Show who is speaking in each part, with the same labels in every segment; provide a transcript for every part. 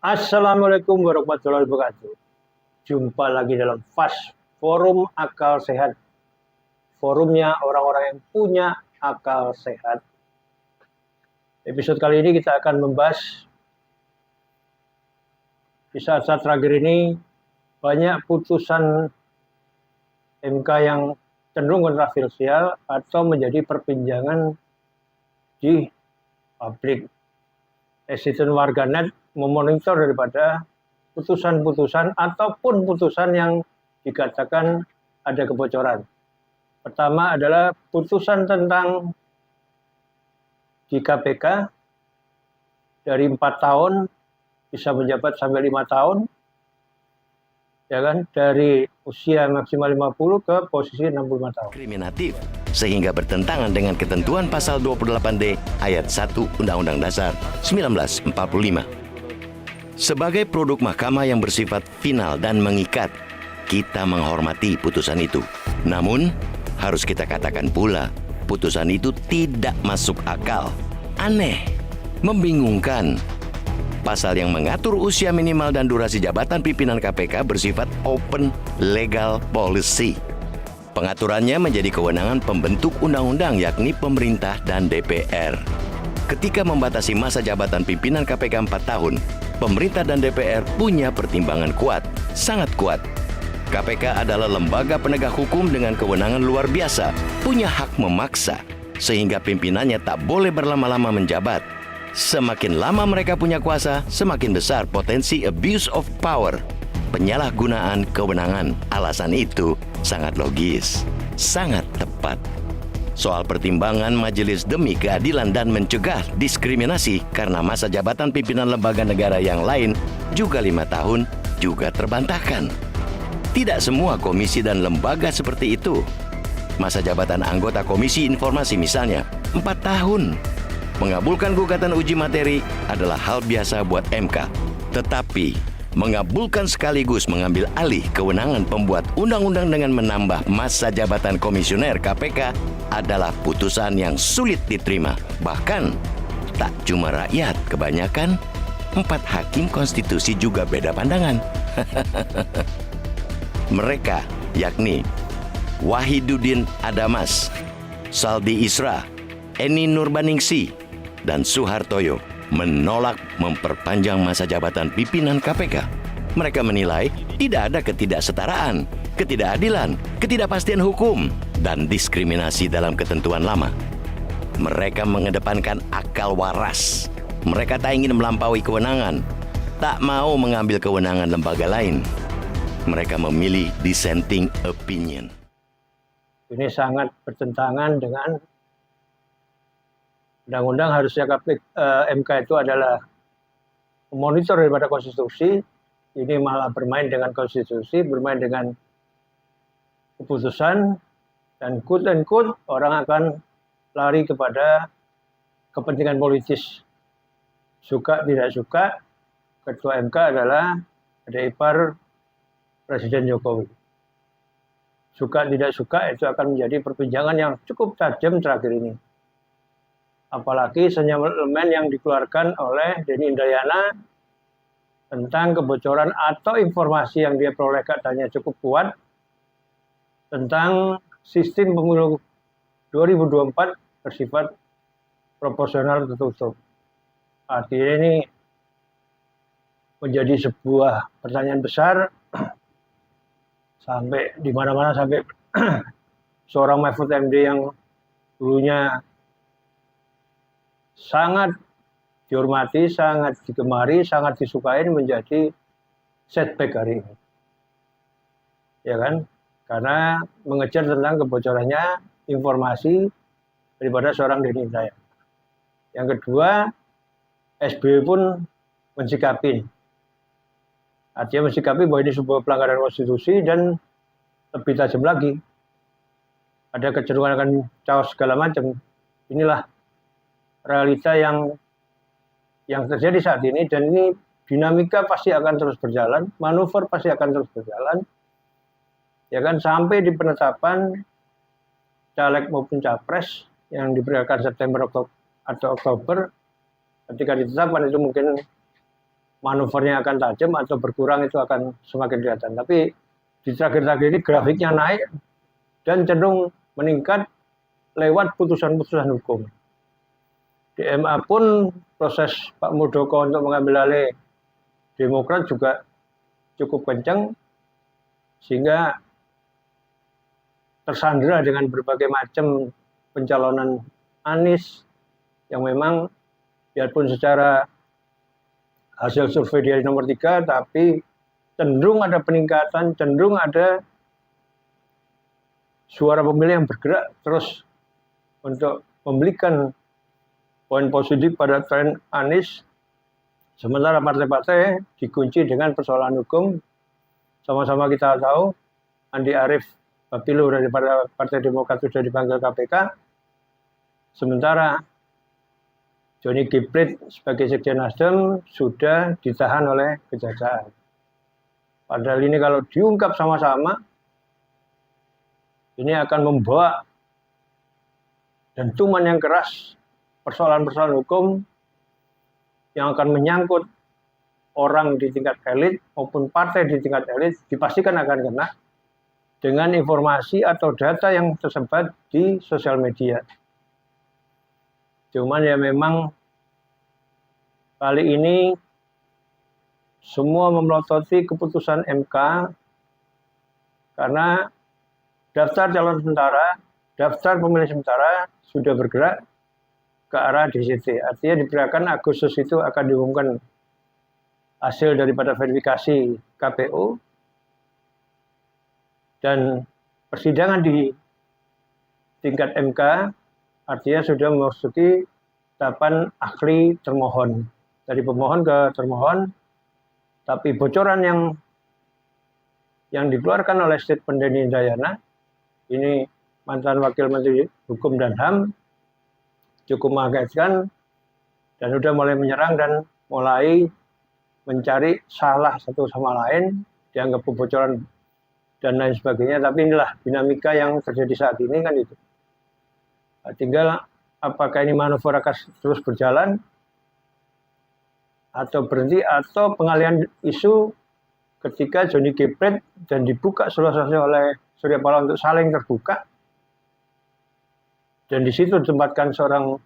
Speaker 1: Assalamualaikum warahmatullahi wabarakatuh. Jumpa lagi dalam FAS, Forum Akal Sehat. Forumnya orang-orang yang punya akal sehat. Episode kali ini kita akan membahas, di saat-saat terakhir ini banyak putusan MK yang cenderung kontroversial atau menjadi perbincangan di publik. Netizen warganet memonitor daripada putusan-putusan ataupun putusan yang dikatakan ada kebocoran. Pertama adalah putusan tentang di KPK dari 4 tahun bisa menjabat sampai 5 tahun, ya kan, dari usia maksimal 50 ke posisi 65 tahun.
Speaker 2: Kriminatif, sehingga bertentangan dengan ketentuan pasal 28D ayat 1 Undang-Undang Dasar 1945. Sebagai produk mahkamah yang bersifat final dan mengikat, kita menghormati putusan itu. Namun, harus kita katakan pula, putusan itu tidak masuk akal, aneh, membingungkan. Pasal yang mengatur usia minimal dan durasi jabatan pimpinan KPK bersifat open legal policy. Pengaturannya menjadi kewenangan pembentuk undang-undang, yakni pemerintah dan DPR. Ketika membatasi masa jabatan pimpinan KPK 4 tahun, pemerintah dan DPR punya pertimbangan kuat, sangat kuat. KPK adalah lembaga penegak hukum dengan kewenangan luar biasa, punya hak memaksa, sehingga pimpinannya tak boleh berlama-lama menjabat. Semakin lama mereka punya kuasa, semakin besar potensi abuse of power, penyalahgunaan kewenangan. Alasan itu sangat logis, sangat tepat. Soal pertimbangan majelis demi keadilan dan mencegah diskriminasi karena masa jabatan pimpinan lembaga negara yang lain juga 5 tahun juga terbantahkan. Tidak semua komisi dan lembaga seperti itu. Masa jabatan anggota komisi informasi misalnya 4 tahun. Mengabulkan gugatan uji materi adalah hal biasa buat MK. Tetapi mengabulkan sekaligus mengambil alih kewenangan pembuat undang-undang dengan menambah masa jabatan komisioner KPK adalah putusan yang sulit diterima. Bahkan tak cuma rakyat, kebanyakan 4 hakim konstitusi juga beda pandangan. Mereka yakni Wahiduddin Adamas, Saldi Isra, Eni Nurbaningsi, dan Suhartoyo menolak memperpanjang masa jabatan pimpinan KPK. Mereka menilai tidak ada ketidaksetaraan, ketidakadilan, ketidakpastian hukum, dan diskriminasi dalam ketentuan lama. Mereka mengedepankan akal waras. Mereka tak ingin melampaui kewenangan, tak mau mengambil kewenangan lembaga lain. Mereka memilih dissenting opinion.
Speaker 1: Ini sangat bertentangan dengan undang-undang. Harusnya MK itu adalah memonitor daripada konstitusi. Ini malah bermain dengan konstitusi, bermain dengan keputusan, dan quote and quote orang akan lari kepada kepentingan politis. Suka tidak suka, ketua MK adalah ada ipar Presiden Jokowi. Suka tidak suka itu akan menjadi perbincangan yang cukup tajam terakhir ini. Apalagi sinyalemen yang dikeluarkan oleh Denny Indrayana tentang kebocoran atau informasi yang dia peroleh katanya cukup kuat tentang sistem pemilu 2024 bersifat proporsional tertutup. Artinya ini menjadi sebuah pertanyaan besar sampai di mana-mana, sampai seorang Mahfud MD yang dulunya sangat dihormati, sangat digemari, sangat disukai menjadi setback hari ini. Ya kan? Karena mengejar tentang kebocorannya informasi daripada seorang Denny Indrayana. Yang kedua, SBY pun mensikapi. Artinya mensikapi bahwa ini sebuah pelanggaran konstitusi dan lebih tajam lagi. Ada kecenderungan akan chaos segala macam. Inilah realita yang terjadi saat ini, dan ini dinamika pasti akan terus berjalan, manuver pasti akan terus berjalan. Ya kan, sampai di penetapan caleg maupun capres yang diperkirakan September atau Oktober. Ketika ditetapkan itu mungkin manuvernya akan tajam atau berkurang itu akan semakin kelihatan. Tapi di terakhir-terakhir ini grafiknya naik dan cenderung meningkat lewat putusan-putusan hukum. Di MA pun proses Pak Muldoko untuk mengambil alih Demokrat juga cukup kencang, sehingga tersandera dengan berbagai macam pencalonan Anies yang memang biarpun secara hasil survei dia nomor 3, tapi cenderung ada peningkatan, cenderung ada suara pemilih yang bergerak terus untuk memberikan poin positif pada tren Anies, sementara partai-partai dikunci dengan persoalan hukum. Sama-sama kita tahu Andi Arief Bapilu dari Partai Demokrat sudah dipanggil KPK, sementara Johnny G. Plate sebagai Sekjen Nasdem sudah ditahan oleh Kejaksaan. Padahal ini kalau diungkap sama-sama, ini akan membawa dentuman yang keras, persoalan-persoalan hukum yang akan menyangkut orang di tingkat elit maupun partai di tingkat elit, dipastikan akan kena dengan informasi atau data yang tersebar di sosial media. Cuman ya memang kali ini semua memelototi keputusan MK karena daftar calon sementara, daftar pemilih sementara sudah bergerak ke arah DCT. Artinya diperkirakan Agustus itu akan diumumkan hasil daripada verifikasi KPU, dan persidangan di tingkat MK artinya sudah memasuki tahapan ahli termohon. Dari pemohon ke termohon, tapi bocoran yang dikeluarkan oleh statement Denny Indrayana, ini mantan Wakil Menteri Hukum dan HAM, cukup mengagetkan dan sudah mulai menyerang dan mulai mencari salah satu sama lain, dianggap kebocoran dan lain sebagainya. Tapi inilah dinamika yang terjadi saat ini kan itu. Tinggal apakah ini manuver akan terus berjalan atau berhenti, atau pengalihan isu ketika Johnny G. Plate dan dibuka seluas-luasnya oleh Surya Paloh untuk saling terbuka, dan di situ ditempatkan seorang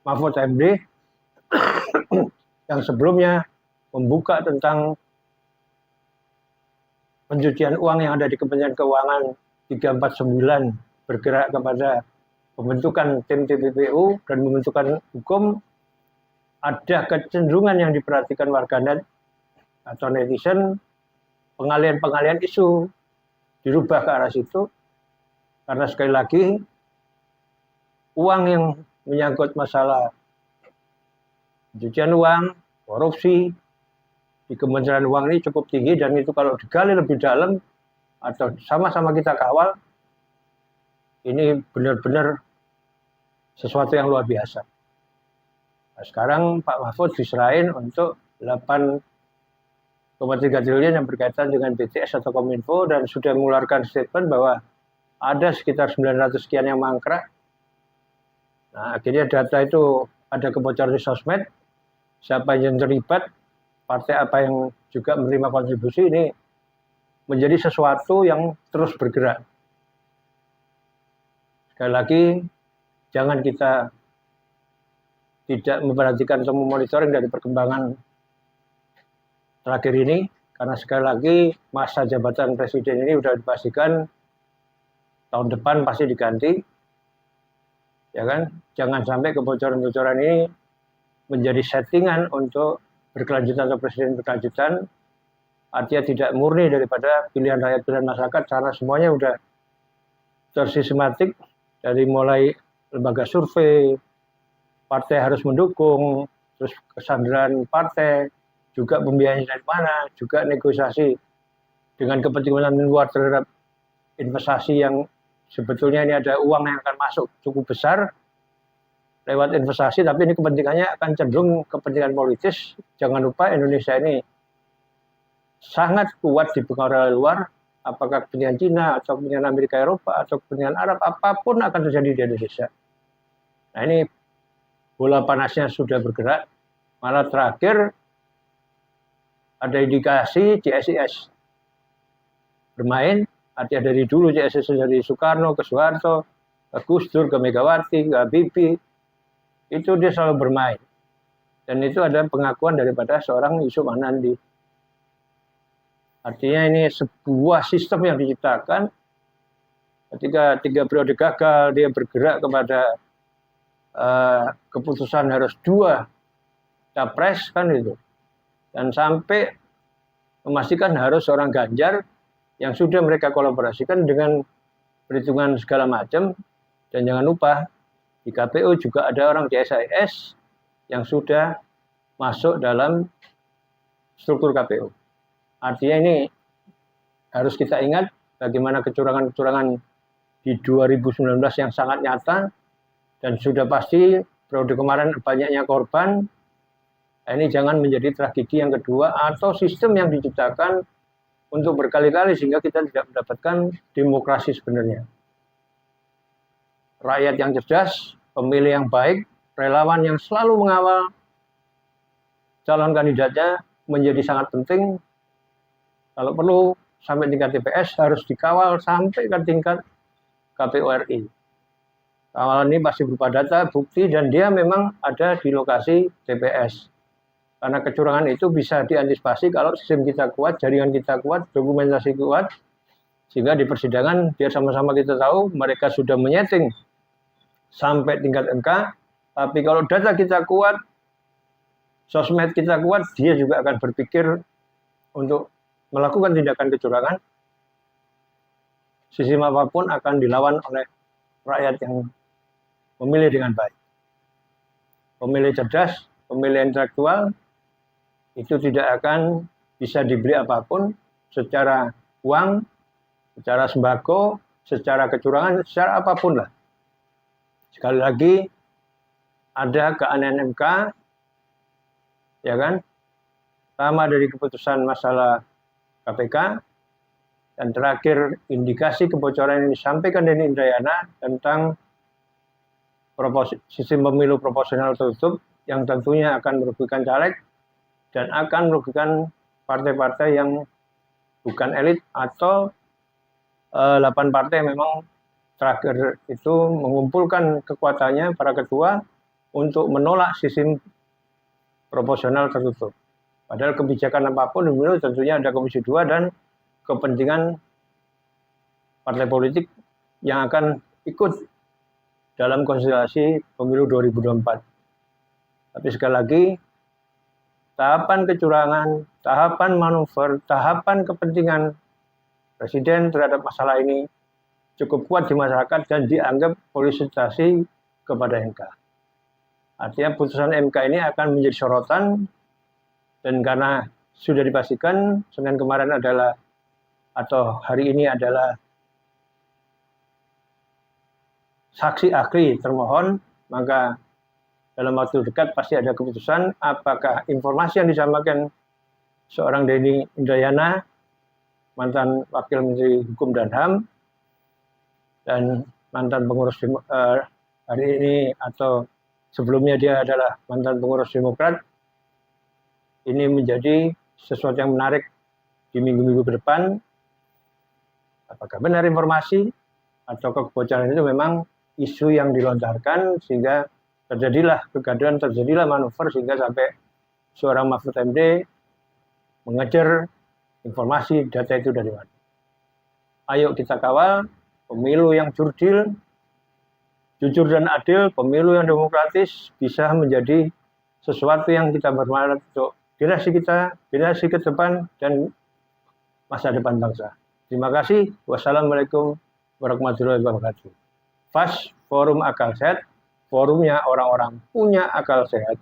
Speaker 1: Mahfud MD yang sebelumnya membuka tentang pencucian uang yang ada di Kementerian Keuangan 349, bergerak kepada pembentukan tim TPPU dan pembentukan hukum. Ada kecenderungan yang diperhatikan warganet atau netizen, pengalihan isu dirubah ke arah situ, karena sekali lagi uang yang menyangkut masalah pencucian uang, korupsi di Kementerian Uang ini cukup tinggi, dan itu kalau digali lebih dalam atau sama-sama kita kawal, ini benar-benar sesuatu yang luar biasa. Nah, sekarang Pak Mahfud diserahin untuk 8,3 triliun yang berkaitan dengan BTS atau Kominfo, dan sudah mengeluarkan statement bahwa ada sekitar 900 sekian yang mangkrak. Nah, akhirnya data itu ada kebocoran di sosmed, siapa yang terlibat, partai apa yang juga menerima kontribusi, ini menjadi sesuatu yang terus bergerak. Sekali lagi, jangan kita tidak memperhatikan atau memonitoring dari perkembangan terakhir ini, karena sekali lagi masa jabatan presiden ini sudah dipastikan tahun depan pasti diganti, ya kan? Jangan sampai kebocoran-kebocoran ini menjadi settingan untuk berkelanjutan atau presiden berkelanjutan, artinya tidak murni daripada pilihan rakyat, pilihan masyarakat, karena semuanya sudah tersistematik dari mulai lembaga survei, partai harus mendukung, terus kesandaran partai, juga pembiayaan dari mana, juga negosiasi dengan kepentingan luar terhadap investasi yang sebetulnya ini ada uang yang akan masuk cukup besar lewat investasi, tapi ini kepentingannya akan cenderung kepentingan politis. Jangan lupa Indonesia ini sangat kuat dipengaruhi oleh luar, apakah kepentingan Cina atau kepentingan Amerika Eropa atau kepentingan Arab, apapun akan terjadi di Indonesia. Nah, ini bola panasnya sudah bergerak, malah terakhir ada indikasi CSIS bermain. Artinya dari dulu CSIS dari Soekarno ke Soeharto, ke Gus Dur, ke Megawati, ke Habibie, itu dia selalu bermain. Dan itu ada pengakuan daripada seorang Yusuf Hanandi. Artinya ini sebuah sistem yang diciptakan ketika 3 periode gagal, dia bergerak kepada keputusan harus 2 capres kan itu. Dan sampai memastikan harus seorang Ganjar yang sudah mereka kolaborasikan dengan perhitungan segala macam. Dan jangan lupa di KPU juga ada orang CSIS yang sudah masuk dalam struktur KPU. Artinya ini harus kita ingat bagaimana kecurangan-kecurangan di 2019 yang sangat nyata dan sudah pasti periode kemarin banyaknya korban. Ini jangan menjadi tragedi yang kedua atau sistem yang diciptakan untuk berkali-kali sehingga kita tidak mendapatkan demokrasi sebenarnya. Rakyat yang cerdas, pemilih yang baik, relawan yang selalu mengawal calon kandidatnya menjadi sangat penting. Kalau perlu sampai tingkat TPS harus dikawal sampai ke tingkat KPU RI. Kawalan ini pasti berupa data, bukti, dan dia memang ada di lokasi TPS. Karena kecurangan itu bisa diantisipasi kalau sistem kita kuat, jaringan kita kuat, dokumentasi kuat, sehingga di persidangan biar sama-sama kita tahu mereka sudah menyeting sampai tingkat MK, tapi kalau data kita kuat, sosmed kita kuat, dia juga akan berpikir untuk melakukan tindakan kecurangan. Sistem apapun akan dilawan oleh rakyat yang memilih dengan baik. Pemilih cerdas, pemilih intelektual, itu tidak akan bisa dibeli apapun secara uang, secara sembako, secara kecurangan, secara apapun lah. Sekali lagi, ada keanehan MK, ya kan? Pertama dari keputusan masalah KPK, dan terakhir indikasi kebocoran yang disampaikan Denny Indrayana tentang sistem pemilu proporsional tertutup yang tentunya akan merugikan caleg dan akan merugikan partai-partai yang bukan elit atau 8 partai memang terakhir itu mengumpulkan kekuatannya para ketua untuk menolak sistem proporsional tertutup. Padahal kebijakan apapun pemilu tentunya ada Komisi 2 dan kepentingan partai politik yang akan ikut dalam konstelasi pemilu 2024. Tapi sekali lagi, tahapan kecurangan, tahapan manuver, tahapan kepentingan Presiden terhadap masalah ini cukup kuat di masyarakat dan dianggap politisasi kepada MK. Artinya putusan MK ini akan menjadi sorotan, dan karena sudah dipastikan Senin kemarin adalah atau hari ini adalah saksi ahli termohon, maka dalam waktu dekat pasti ada keputusan apakah informasi yang disampaikan seorang Denny Indrayana, mantan Wakil Menteri Hukum dan HAM, dan mantan pengurus hari ini atau sebelumnya dia adalah mantan pengurus Demokrat, ini menjadi sesuatu yang menarik di minggu-minggu ke depan. Apakah benar informasi atau kebocoran itu memang isu yang dilontarkan sehingga terjadilah kegaduhan, terjadilah manuver sehingga sampai seorang Mahfud MD mengejar informasi data itu dari mana. Ayo kita kawal pemilu yang jurdil, jujur dan adil, pemilu yang demokratis bisa menjadi sesuatu yang kita bermanfaat untuk generasi kita, generasi ke depan, dan masa depan bangsa. Terima kasih. Wassalamualaikum warahmatullahi wabarakatuh. FAS, Forum Akal Sehat, forumnya orang-orang punya akal sehat.